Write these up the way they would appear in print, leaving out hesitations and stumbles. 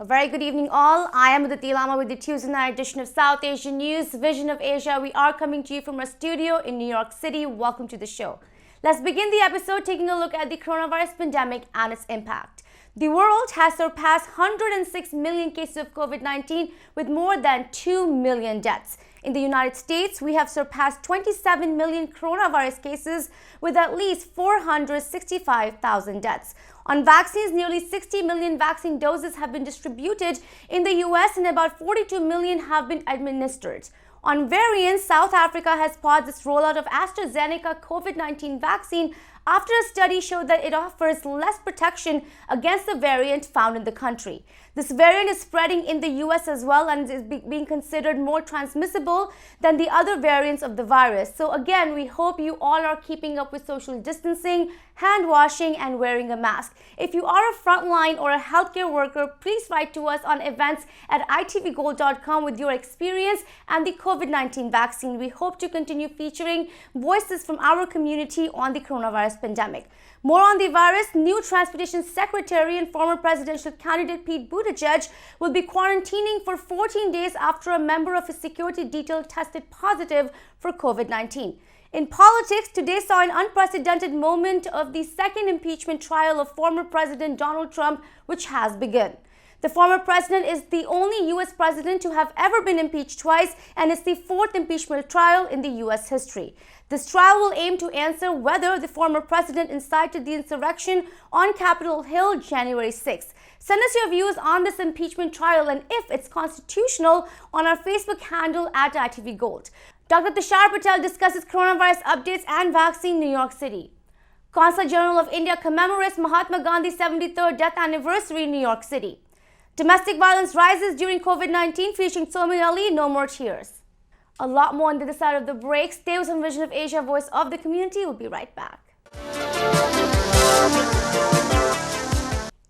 A very good evening all. I am Aditi Lama with the Tues edition of South Asian News, Vision of Asia. We are coming to you from our studio in New York City. Welcome to the show. Let's begin the episode taking a look at the coronavirus pandemic and its impact. The world has surpassed 106 million cases of COVID-19 with more than 2 million deaths. In the United States, we have surpassed 27 million coronavirus cases with at least 465,000 deaths. On vaccines, nearly 60 million vaccine doses have been distributed in the US and about 42 million have been administered. On variants, South Africa has paused its rollout of AstraZeneca COVID-19 vaccine after a study showed that it offers less protection against the variant found in the country. This variant is spreading in the US as well and is being considered more transmissible than the other variants of the virus. So again, we hope you all are keeping up with social distancing, hand washing, and wearing a mask. If you are a frontline or a healthcare worker, please write to us on events@itvgold.com with your experience and the COVID-19 vaccine. We hope to continue featuring voices from our community on the coronavirus pandemic. More on the virus, new Transportation Secretary and former presidential candidate Pete Buttigieg will be quarantining for 14 days after a member of his security detail tested positive for COVID-19. In politics, today saw an unprecedented moment of the second impeachment trial of former President Donald Trump, which has begun. The former president is the only U.S. president to have ever been impeached twice, and it's the fourth impeachment trial in the U.S. history. This trial will aim to answer whether the former president incited the insurrection on Capitol Hill January 6th. Send us your views on this impeachment trial and if it's constitutional on our Facebook handle @ITVGold. Dr. Tushar Patel discusses coronavirus updates and vaccine New York City. Consulate General of India commemorates Mahatma Gandhi's 73rd death anniversary in New York City. Domestic violence rises during COVID-19, featuring Somy, No More Tears. A lot more on the other side of the break. Stay with some Vision of Asia, voice of the community. We'll be right back.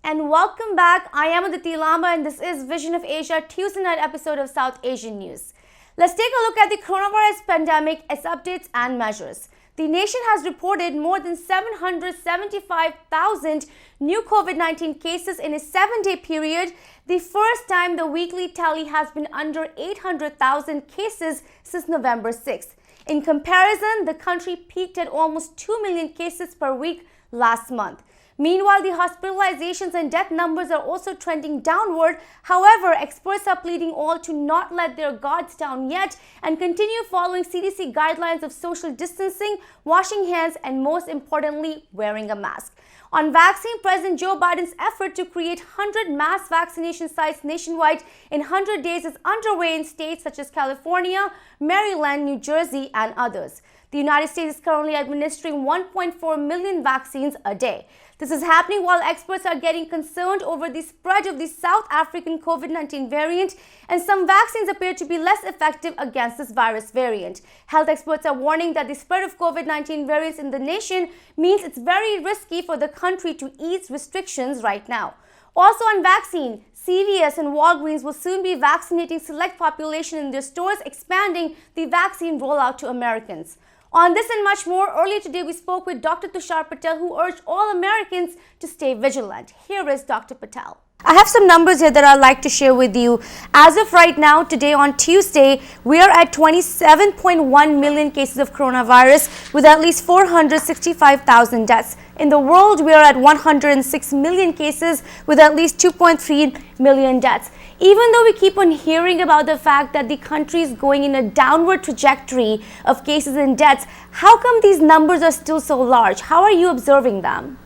And welcome back. I am Aditi Lama and this is Vision of Asia, Tuesday night episode of South Asian News. Let's take a look at the coronavirus pandemic, its updates and measures. The nation has reported more than 775,000 new COVID-19 cases in a 7-day period, the first time the weekly tally has been under 800,000 cases since November 6th. In comparison, the country peaked at almost 2 million cases per week last month. Meanwhile, the hospitalizations and death numbers are also trending downward. However, experts are pleading all to not let their guards down yet and continue following CDC guidelines of social distancing, washing hands, and most importantly, wearing a mask. On vaccine, President Joe Biden's effort to create 100 mass vaccination sites nationwide in 100 days is underway in states such as California, Maryland, New Jersey, and others. The United States is currently administering 1.4 million vaccines a day. This is happening while experts are getting concerned over the spread of the South African COVID-19 variant, and some vaccines appear to be less effective against this virus variant. Health experts are warning that the spread of COVID-19 variants in the nation means it's very risky for the country to ease restrictions right now. Also on vaccine, CVS and Walgreens will soon be vaccinating select population in their stores, expanding the vaccine rollout to Americans. On this and much more, earlier today we spoke with Dr. Tushar Patel, who urged all Americans to stay vigilant. Here is Dr. Patel. I have some numbers here that I'd like to share with you. As of right now, today on Tuesday, we are at 27.1 million cases of coronavirus with at least 465,000 deaths. In the world, we are at 106 million cases with at least 2.3 million deaths. Even though we keep on hearing about the fact that the country is going in a downward trajectory of cases and deaths, how come these numbers are still so large? How are you observing them?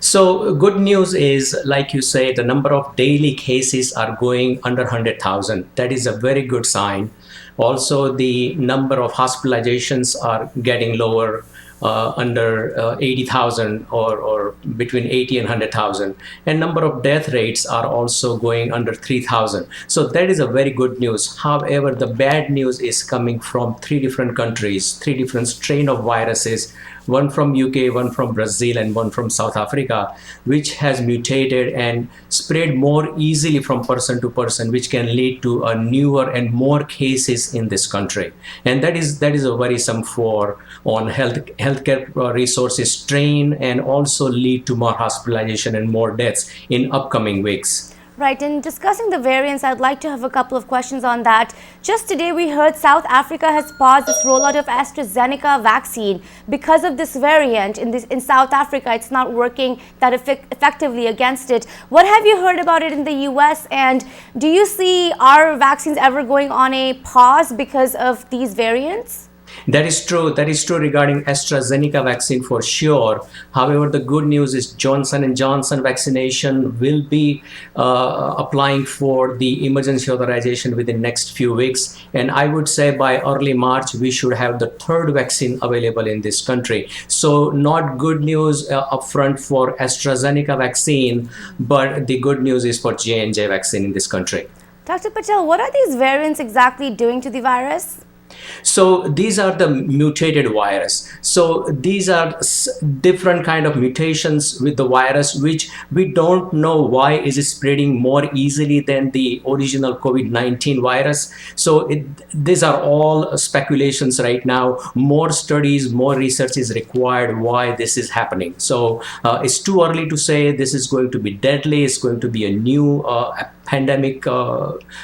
So good news is, like you say, the number of daily cases are going under 100,000. That is a very good sign. Also, the number of hospitalizations are getting lower, under 80,000 or between 80 and 100,000. And number of death rates are also going under 3,000. So that is a very good news. However, the bad news is coming from 3 different countries, 3 different strain of viruses, one from UK, one from Brazil, and one from South Africa, which has mutated and spread more easily from person to person, which can lead to a newer and more cases in this country. And that is a worrisome for on healthcare resources strain, and also lead to more hospitalization and more deaths in upcoming weeks. Right, in discussing the variants, I'd like to have a couple of questions on that. Just today, we heard South Africa has paused its rollout of AstraZeneca vaccine because of this variant. In South Africa, it's not working that effectively against it. What have you heard about it in the US? And do you see our vaccines ever going on a pause because of these variants? That is true. That is true regarding AstraZeneca vaccine for sure. However, the good news is Johnson & Johnson vaccination will be applying for the emergency authorization within next few weeks. And I would say by early March, we should have the third vaccine available in this country. So not good news upfront for AstraZeneca vaccine, but the good news is for J&J vaccine in this country. Dr. Patel, what are these variants exactly doing to the virus? So these are the mutated virus. So these are different kind of mutations with the virus, which we don't know why is it spreading more easily than the original COVID-19 virus. So these are all speculations right now. More studies, more research is required why this is happening. So it's too early to say this is going to be deadly. It's going to be a new pandemic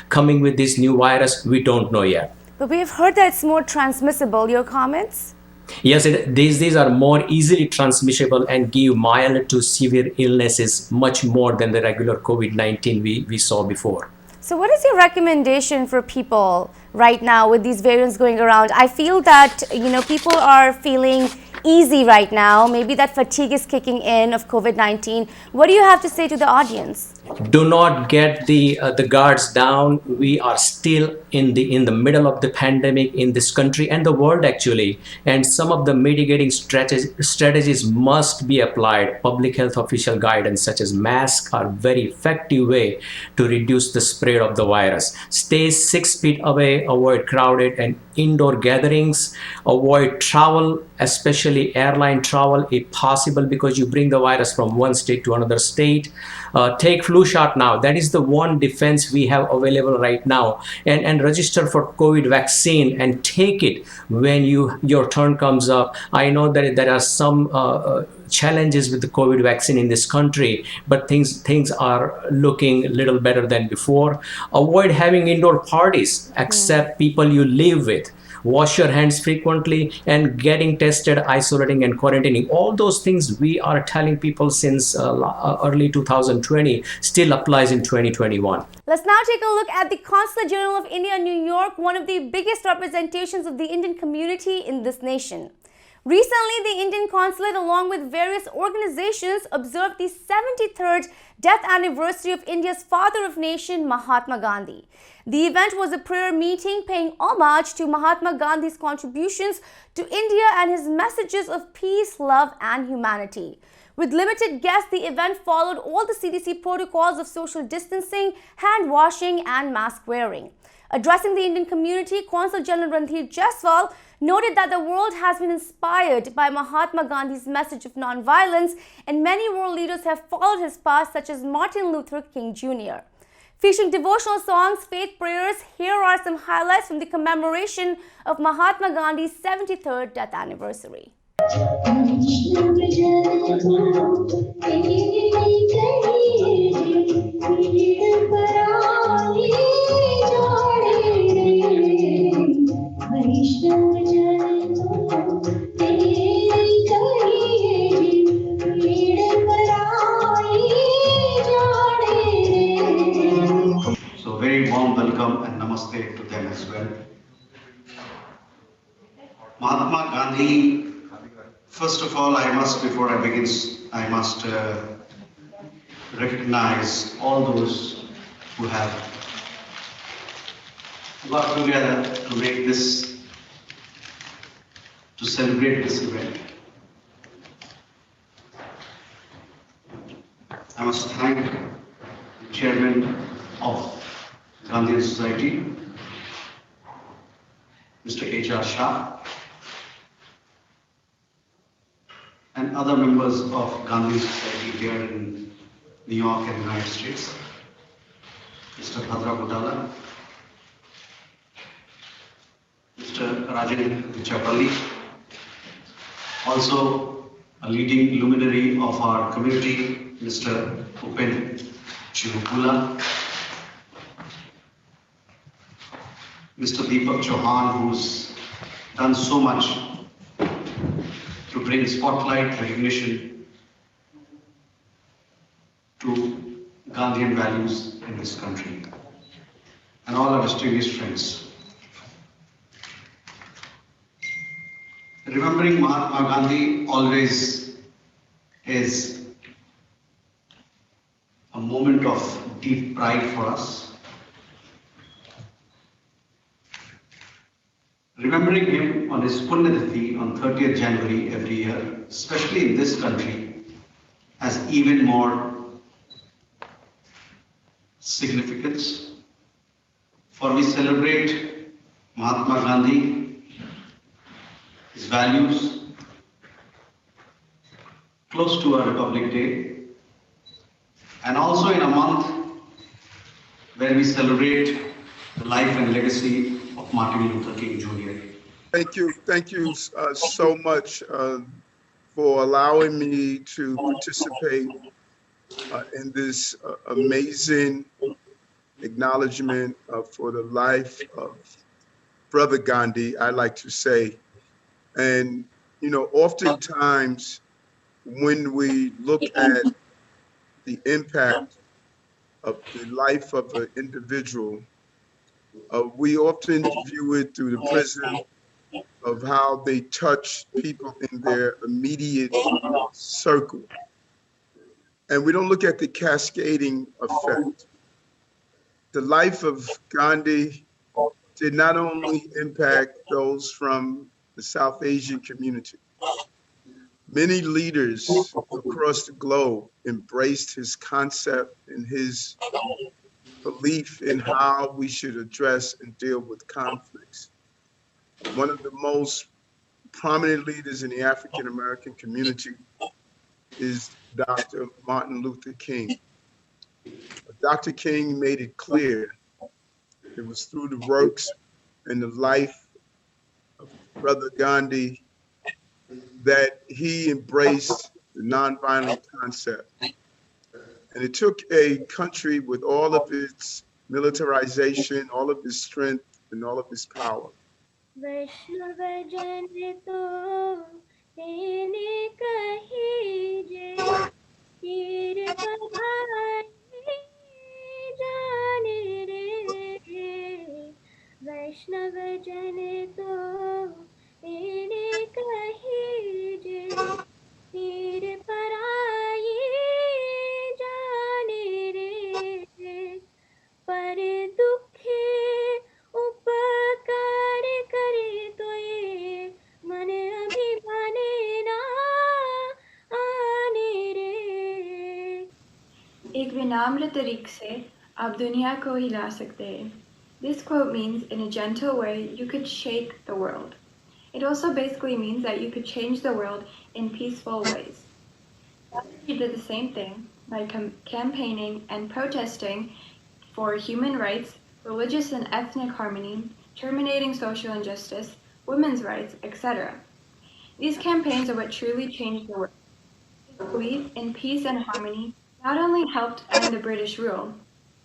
coming with this new virus. We don't know yet. But we have heard that it's more transmissible. Your comments? Yes, these are more easily transmissible and give mild to severe illnesses much more than the regular COVID-19 we saw before. So what is your recommendation for people right now with these variants going around? I feel that, people are feeling easy right now. Maybe that fatigue is kicking in of COVID-19. What do you have to say to the audience? Do not get the guards down. We are still in the middle of the pandemic in this country and the world actually. And some of the mitigating strategies must be applied. Public health official guidance such as masks are very effective way to reduce the spread of the virus. Stay 6 feet away, avoid crowded and indoor gatherings, avoid travel, especially airline travel if possible, because you bring the virus from one state to another state. Take flu shot now. That is the one defense we have available right now. And register for COVID vaccine and take it when your turn comes up. I know that there are some challenges with the COVID vaccine in this country, but things are looking a little better than before. Avoid having indoor parties except people you live with. Wash your hands frequently and getting tested, isolating and quarantining. All those things we are telling people since early 2020 still applies in 2021. Let's now take a look at the Consulate General of India in New York, one of the biggest representations of the Indian community in this nation. Recently, the Indian Consulate, along with various organizations, observed the 73rd death anniversary of India's father of nation, Mahatma Gandhi. The event was a prayer meeting paying homage to Mahatma Gandhi's contributions to India and his messages of peace, love, and humanity. With limited guests, the event followed all the CDC protocols of social distancing, hand washing, and mask wearing. Addressing the Indian community, Consul General Ranveer Jaiswal noted that the world has been inspired by Mahatma Gandhi's message of non-violence, and many world leaders have followed his path, such as Martin Luther King Jr. Featuring devotional songs, faith prayers, here are some highlights from the commemoration of Mahatma Gandhi's 73rd death anniversary. So very warm welcome and namaste to them as well. Mahatma Gandhi, first of all, before I begin, I must recognize all those who have got together to make this, to celebrate this event. I must thank the chairman of Gandhian Society, Mr. H.R. Shah, and other members of Gandhian Society here in New York and United States, Mr. Bhadra Budala, Mr. Rajan Vichapalli, also a leading luminary of our community, Mr. Upen Chirupula, Mr. Deepak Chauhan, who's done so much to bring spotlight recognition to Gandhian values in this country, and all our distinguished friends. Remembering Mahatma Gandhi always is a moment of deep pride for us. Remembering him on his Punyatithi on 30th January every year, especially in this country, has even more significance. For we celebrate Mahatma Gandhi, his values, close to our Republic Day, and also in a month where we celebrate the life and legacy of Martin Luther King Jr. Thank you so much for allowing me to participate in this amazing acknowledgement for the life of Brother Gandhi, I like to say. And, you know, oftentimes when we look at the impact of the life of an individual, we often view it through the prism of how they touch people in their immediate circle. And we don't look at the cascading effect. The life of Gandhi did not only impact those from the South Asian community. Many leaders across the globe embraced his concept and his belief in how we should address and deal with conflicts. One of the most prominent leaders in the African American community is Dr. Martin Luther King. Dr. King made it clear it was through the works and the life of Brother Gandhi that he embraced the nonviolent concept. And it took a country with all of its militarization, all of its strength, and all of its power. एक विनम्र तरीके से आप दुनिया को हिला सकते हैं. This quote means in a gentle way you could shake the world. It also basically means that you could change the world in peaceful ways. He did the same thing by campaigning and protesting for human rights, religious and ethnic harmony, terminating social injustice, women's rights, etc. These campaigns are what truly changed the world. His belief in peace and harmony not only helped end the British rule,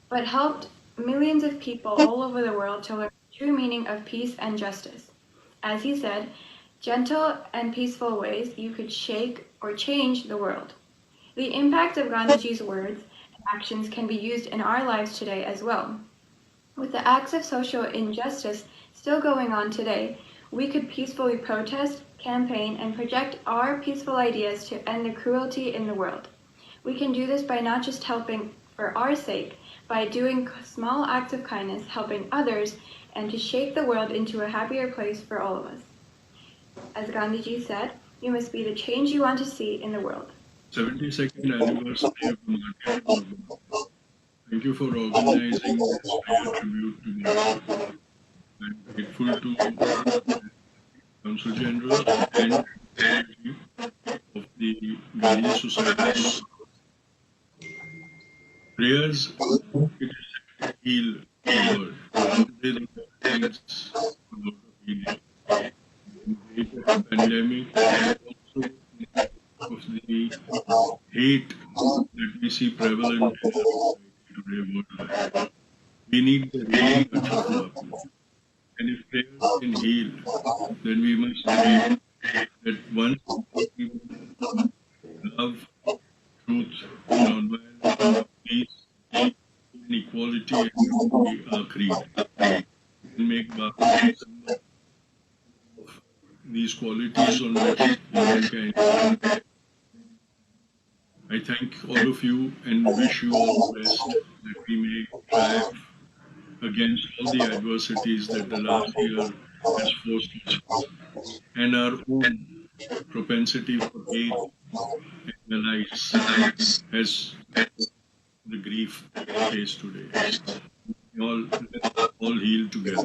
but helped millions of people all over the world to learn the true meaning of peace and justice. As he said, gentle and peaceful ways you could shake or change the world. The impact of Gandhiji's words and actions can be used in our lives today as well. With the acts of social injustice still going on today, we could peacefully protest, campaign, and project our peaceful ideas to end the cruelty in the world. We can do this by not just helping for our sake, by doing small acts of kindness, helping others, and to shake the world into a happier place for all of us. As Gandhiji said, you must be the change you want to see in the world. 72nd anniversary of the Mahatma Gandhi. Thank you for organizing this fair tribute to the I'm grateful to the Consul General and of the Gandhi Society. Prayers it is heal the world. Today the things about healing. The pandemic and also of the hate that we see prevalent in our society today worldwide. We need the healing touch of love. And if prayers can heal, then we must believe that once we love, truth, nonviolence, peace, and equality, and our creed, will make Bhakti symbol of these qualities on which mankind. I thank all of you and wish you all the best, that we may triumph against all the adversities that the last year has forced us, and our own propensity for hate and malice as the grief we face today. Let's all heal together.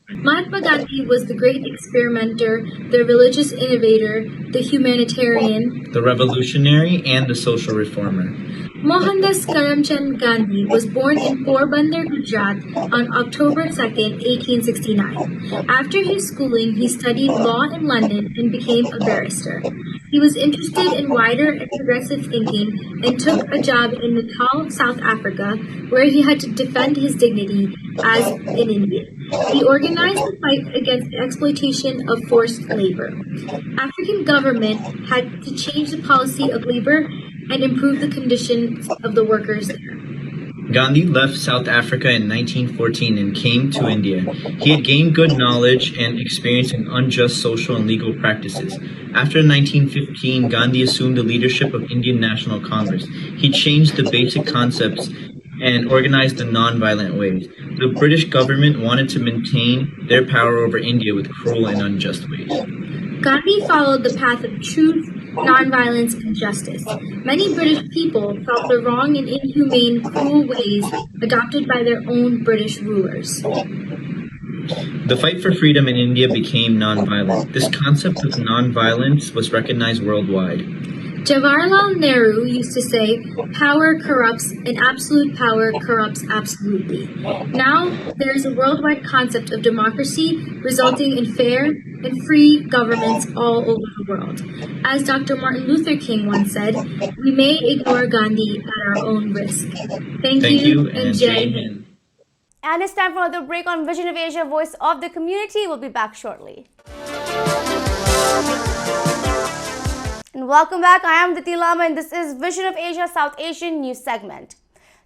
Mahatma Gandhi was the great experimenter, the religious innovator, the humanitarian, the revolutionary, and the social reformer. Mohandas Karamchand Gandhi was born in Porbandar, Gujarat on October 2nd, 1869. After his schooling, he studied law in London and became a barrister. He was interested in wider and progressive thinking and took a job in Natal, South Africa, where he had to defend his dignity as an Indian. He organized the fight against the exploitation of forced labor. African government had to change the policy of labor and improve the conditions of the workers there. Gandhi left South Africa in 1914 and came to India. He had gained good knowledge and experience in unjust social and legal practices. After 1915, Gandhi assumed the leadership of Indian National Congress. He changed the basic concepts and organized the non-violent ways. The British government wanted to maintain their power over India with cruel and unjust ways. Gandhi followed the path of truth, nonviolence, and justice. Many British people felt the wrong and inhumane, cruel ways adopted by their own British rulers. The fight for freedom in India became nonviolent. This concept of nonviolence was recognized worldwide. Jawaharlal Nehru used to say, "Power corrupts, and absolute power corrupts absolutely." Now, there is a worldwide concept of democracy resulting in fair and free governments all over the world. As Dr. Martin Luther King once said, we may ignore Gandhi at our own risk. Thank you, and Jai Hind. And it's time for another break on Vision of Asia, Voice of the Community. We'll be back shortly. And welcome back. I am Diti Lama and this is Vision of Asia South Asian News segment.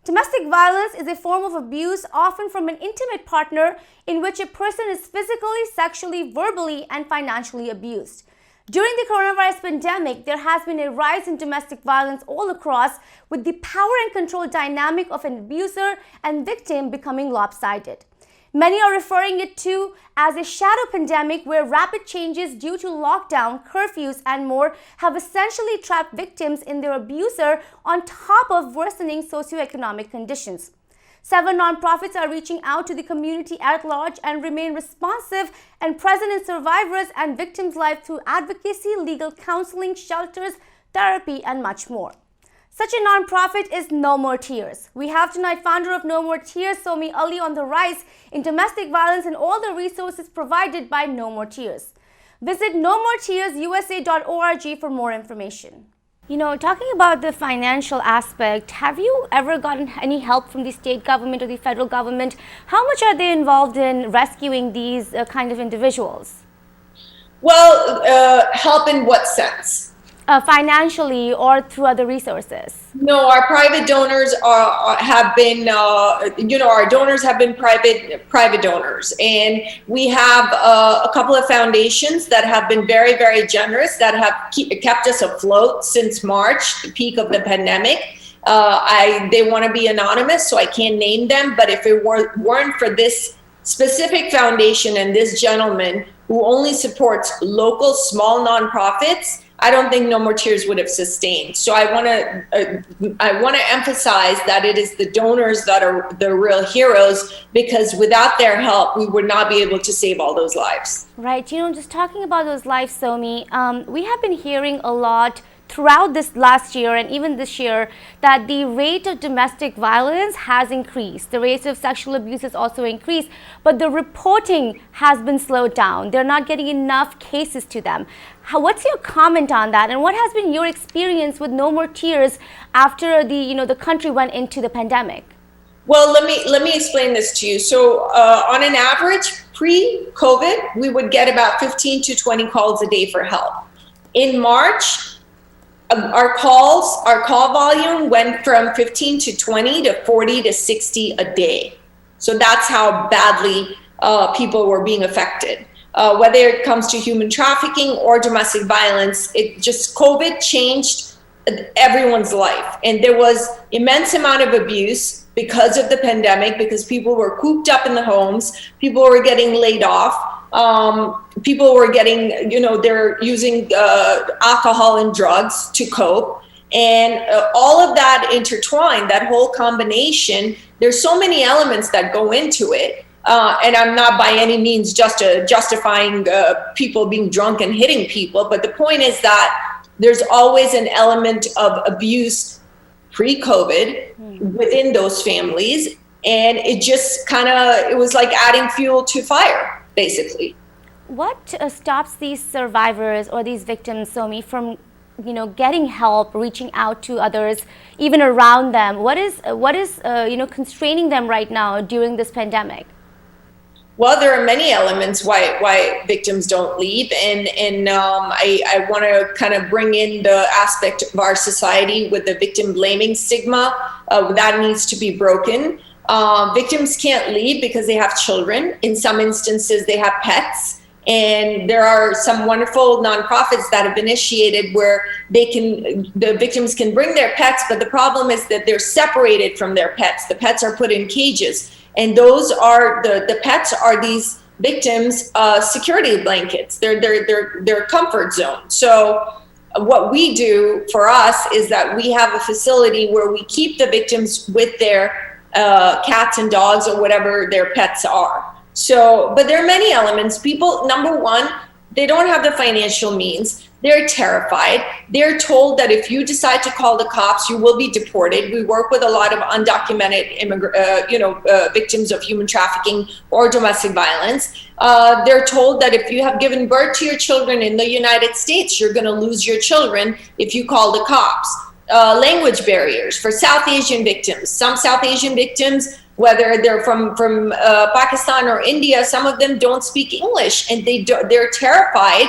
Domestic violence is a form of abuse, often from an intimate partner, in which a person is physically, sexually, verbally, and financially abused. During the coronavirus pandemic, there has been a rise in domestic violence all across, with the power and control dynamic of an abuser and victim becoming lopsided. Many are referring it to as a shadow pandemic, where rapid changes due to lockdown, curfews, and more have essentially trapped victims in their abuser on top of worsening socioeconomic conditions. Several nonprofits are reaching out to the community at large and remain responsive and present in survivors' and victims' lives through advocacy, legal counseling, shelters, therapy, and much more. Such a nonprofit is No More Tears. We have tonight founder of No More Tears, Somy, on the rise in domestic violence and all the resources provided by No More Tears. Visit nomoretearsusa.org for more information. You know, talking about the financial aspect, have you ever gotten any help from the state government or the federal government? How much are they involved in rescuing these kind of individuals? Well, help in what sense? Financially or through other resources? No, our private donors have been, our donors have been private donors, and we have a couple of foundations that have been very, very generous, that have kept us afloat since March, the peak of the pandemic. They want to be anonymous, so I can't name them, but if it weren't for this specific foundation and this gentleman who only supports local small nonprofits, I don't think No More Tears would have sustained. So I want to emphasize that it is the donors that are the real heroes, because without their help, we would not be able to save all those lives. Right. You know, just talking about those lives, Somy, we have been hearing a lot throughout this last year and even this year that the rate of domestic violence has increased. The rate of sexual abuse has also increased, but the reporting has been slowed down. They're not getting enough cases to them. What's your comment on that, and what has been your experience with No More Tears after the country went into the pandemic? Well, let me explain this to you. So on an average, pre-COVID, we would get about 15 to 20 calls a day for help. In March, our call volume went from 15 to 20 to 40 to 60 a day. So that's how badly people were being affected. Whether it comes to human trafficking or domestic violence, COVID changed everyone's life. And there was immense amount of abuse because of the pandemic, because people were cooped up in the homes, people were getting laid off, people were getting, they're using alcohol and drugs to cope. And all of that intertwined, that whole combination, there's so many elements that go into it. And I'm not by any means justifying people being drunk and hitting people, but the point is that there's always an element of abuse pre-COVID within those families. And it just it was like adding fuel to fire, basically. What stops these survivors or these victims, Somy, from getting help, reaching out to others, even around them? What is constraining them right now during this pandemic? Well, there are many elements why victims don't leave, and I want to kind of bring in the aspect of our society with the victim blaming stigma that needs to be broken. Victims can't leave because they have children. In some instances, they have pets. And there are some wonderful nonprofits that have been initiated where the victims can bring their pets, but the problem is that they're separated from their pets. The pets are put in cages. And those are the pets are these victims' security blankets. They're comfort zone. So what we do for us is that we have a facility where we keep the victims with their cats and dogs or whatever their pets are. So, but there are many elements. People, number one, they don't have the financial means. They're terrified. They're told that if you decide to call the cops, you will be deported. We work with a lot of undocumented victims of human trafficking or domestic violence. They're told that if you have given birth to your children in the United States, you're going to lose your children if you call the cops. Language barriers for South Asian victims. Some South Asian victims, whether they're from Pakistan or India, some of them don't speak English, and they're terrified.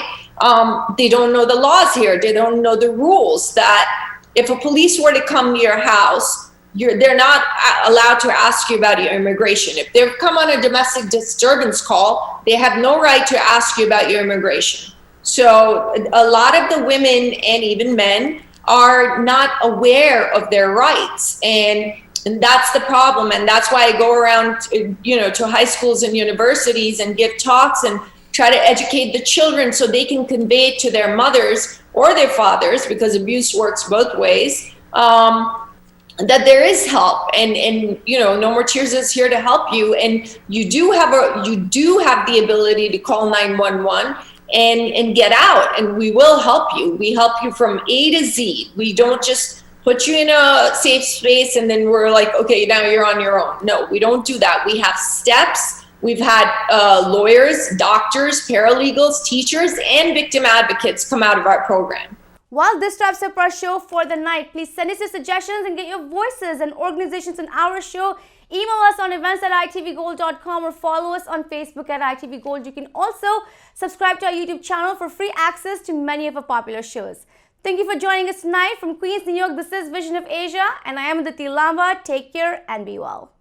They don't know the laws here. They don't know the rules that if a police were to come to your house, they're not allowed to ask you about your immigration. If they've come on a domestic disturbance call, they have no right to ask you about your immigration. So a lot of the women and even men are not aware of their rights. And that's the problem. And that's why I go around, to high schools and universities and give talks and try to educate the children so they can convey it to their mothers or their fathers, because abuse works both ways, that there is help. And No More Tears is here to help you. And you do have the ability to call 911 and get out, and we will help you. We help you from A to Z. We don't just put you in a safe space and then we're like, okay, now you're on your own. No, we don't do that. We have steps. We've had lawyers, doctors, paralegals, teachers, and victim advocates come out of our program. Well, this wraps up our show for the night. Please send us your suggestions and get your voices and organizations on our show. Email us on events@itvgold.com or follow us on Facebook at itvgold. You can also subscribe to our YouTube channel for free access to many of our popular shows. Thank you for joining us tonight from Queens, New York. This is Vision of Asia, and I am Aditi Lamba. Take care and be well.